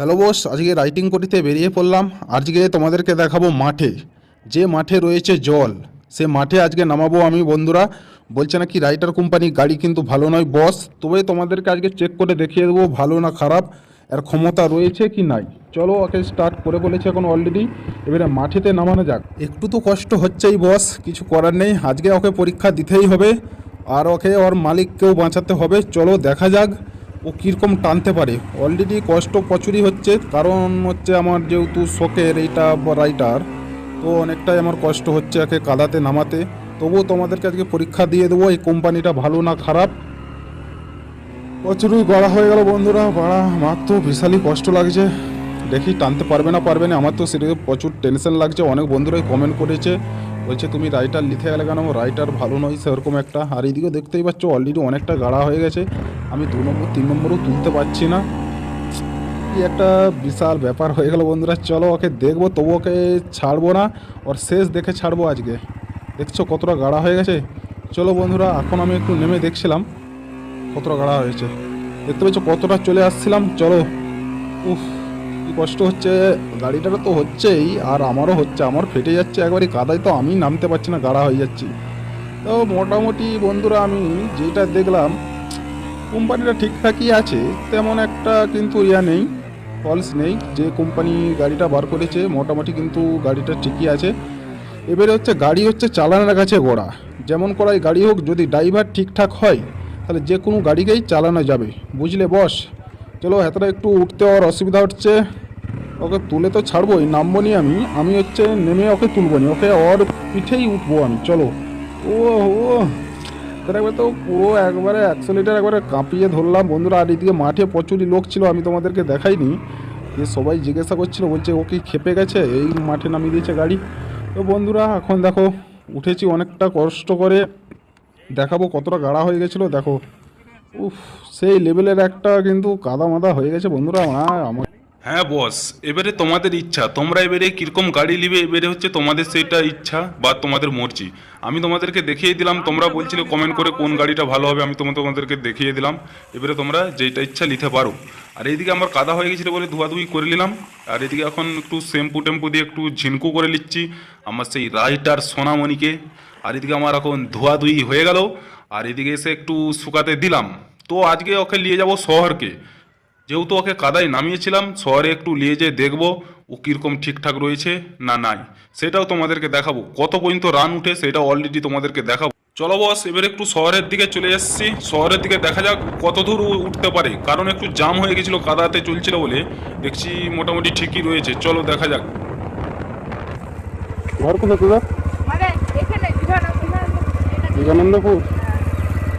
Hello boss, আজকে writing করতে বেরিয়ে পড়লাম। আজকে তোমাদেরকে দেখাবো মাঠে, যে মাঠে রয়েছে জল, সে মাঠে আজকে নামাবো আমি। বন্ধুরা বলছে নাকি রাইটার কোম্পানি গাড়ি কিন্তু ভালো নয় বস, তবে তোমাদেরকে আজকে চেক করে দেখিয়ে দেবো ভালো না খারাপ, এর ক্ষমতা রয়েছে কি নাই। চলো ওকে স্টার্ট করে বলেছে এখন অলরেডি, এবারে মাঠেতে নামানো যাক। একটু তো কষ্ট হচ্ছেই বস, কিছু করার নেই, আজকে ওকে পরীক্ষা দিতেই হবে আর ওকে ওর মালিককেও বাঁচাতে হবে। চলো দেখা যাক ও কীরকম টানতে পারে। অলরেডি কষ্ট প্রচুরই হচ্ছে, কারণ হচ্ছে আমার যেহেতু শখের এইটা রাইটার, তো অনেকটাই আমার কষ্ট হচ্ছে একে কাদাতে নামাতে। তবুও তোমাদেরকে আজকে পরীক্ষা দিয়ে দেবো এই কোম্পানিটা ভালো না খারাপ। প্রচুরই গড়া হয়ে গেল বন্ধুরা, গড়া আমার তো বিশালই কষ্ট লাগছে। দেখি টানতে পারবে না, আমার তো সেদিকে প্রচুর টেনশন লাগছে। অনেক বন্ধুরাই কমেন্ট করেছে, বলছে তুমি রাইটার লিখে গেলে কেন, রাইটার ভালো নয় সেরকম একটা। আর এইদিকেও দেখতেই পাচ্ছ অলরেডি অনেকটা গাড়া হয়ে গেছে, আমি 2 নম্বর 3 নম্বরও তুলতে পারছি না। কি একটা বিশাল ব্যাপার হয়ে গেল বন্ধুরা। চলো ওকে দেখবো, তবু ওকে ছাড়বো না, ওর শেষ দেখে ছাড়বো আজকে। দেখছো কতটা গাড়া হয়ে গেছে। চলো বন্ধুরা, এখন আমি একটু নেমে দেখছিলাম কতটা গাড়া হয়েছে, দেখতে পাচ্ছ কতটা চলে আসছিলাম। চলো, উফ কি কষ্ট হচ্ছে, গাড়িটারও তো হচ্ছেই আর আমারও হচ্ছে, আমার ফেটে যাচ্ছে একবারই কাদায়, তো আমি নামতে পারছি না, গাড়া হয়ে যাচ্ছি। তো মোটামুটি বন্ধুরা আমি যেটা দেখলাম কোম্পানিটা ঠিকঠাকই আছে, তেমন একটা কিন্তু নেই, ফলস নেই। যে কোম্পানি গাড়িটা বার করেছে মোটামুটি কিন্তু গাড়িটা ঠিকই আছে। এবারে হচ্ছে গাড়ি হচ্ছে চালানোর কাছে গোড়া, যেমন করাই গাড়ি হোক, যদি ড্রাইভার ঠিকঠাক হয় তাহলে যে কোনো গাড়িকেই চালানো যাবে, বুঝলে বস। চলো হেতটা একটু উঠতে ওর অসুবিধা হচ্ছে, ওকে তুলে তো ছাড়বোই, নামবো নি আমি হচ্ছে নেমে ওকে তুলবো নি, ওকে ওর পিঠেই উঠবো আমি। চলো, ও ও একবার তো পুরো একবারে 100 লিটার একবারে কাঁপিয়ে ধরলাম বন্ধুরা। আর এদিকে মাঠে প্রচুরই লোক ছিল, আমি তোমাদেরকে দেখাইনি, যে সবাই জিজ্ঞাসা করছিল, বলছে ও কি খেপে গেছে, এই মাঠে নামিয়ে দিয়েছে গাড়ি। তো বন্ধুরা এখন দেখো উঠেছি অনেকটা কষ্ট করে, দেখাবো কতটা গাড়া হয়ে গেছিলো দেখো। উফ, সেই লেভেলের একটা কিন্তু কাদা মাদা হয়ে গেছে বন্ধুরা আমার। হ্যাঁ বস, এবারে তোমাদের ইচ্ছা, তোমরা এবারে কিরকম গাড়ি নিবে, এবারে হচ্ছে তোমাদের সেটা ইচ্ছা বা তোমাদের মর্জি। আমি তোমাদেরকে দেখিয়ে দিলাম, তোমরা বলছিলে কমেন্ট করে কোন গাড়িটা ভালো হবে, আমি তোমাদেরকে দেখিয়ে দিলাম। এবারে তোমরা যেটা ইচ্ছা নিতে পারো। আর এইদিকে আমার কাদা হয়ে গেছিলো বলে ধোয়াধুয়ি করে নিলাম, আর এদিকে এখন একটু শ্যাম্পু টেম্পু দিয়ে একটু ঝিনকু করে নিচ্ছি আমার সেই রাইটার সোনামণিকে। আর এদিকে আমার এখন ধোয়াধুয়ি হয়ে গেল, আর এদিকে এসে একটু শুকাতে দিলাম। তো আজকে ওকে নিয়ে যাব শহরকে, যেহেতু ওকে কাদায় নামিয়েছিলাম, শহরে একটু নিয়ে যেয়ে দেখবো ও কীরকম ঠিকঠাক রয়েছে না নাই, সেটাও তোমাদেরকে দেখাবো। কত পর্যন্ত রান উঠে সেটা অলরেডি তোমাদেরকে দেখাবো। চলো বস, এবার একটু শহরের দিকে চলে এসেছি, শহরের দিকে দেখা যাক কত দূর উঠতে পারে, কারণ একটু জাম হয়ে গেছিলো কাদাতে চলছিল বলে, দেখছি মোটামুটি ঠিকই রয়েছে। চলো দেখা যাক। ঘর কোথায় তোদের? বিবেকানন্দপুর।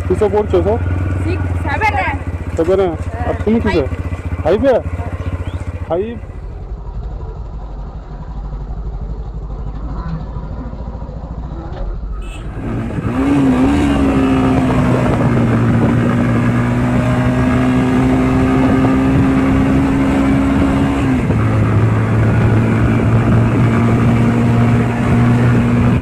কিসে পড়ছো সব? 7 আর তুমি কিসে? 5-এ? 5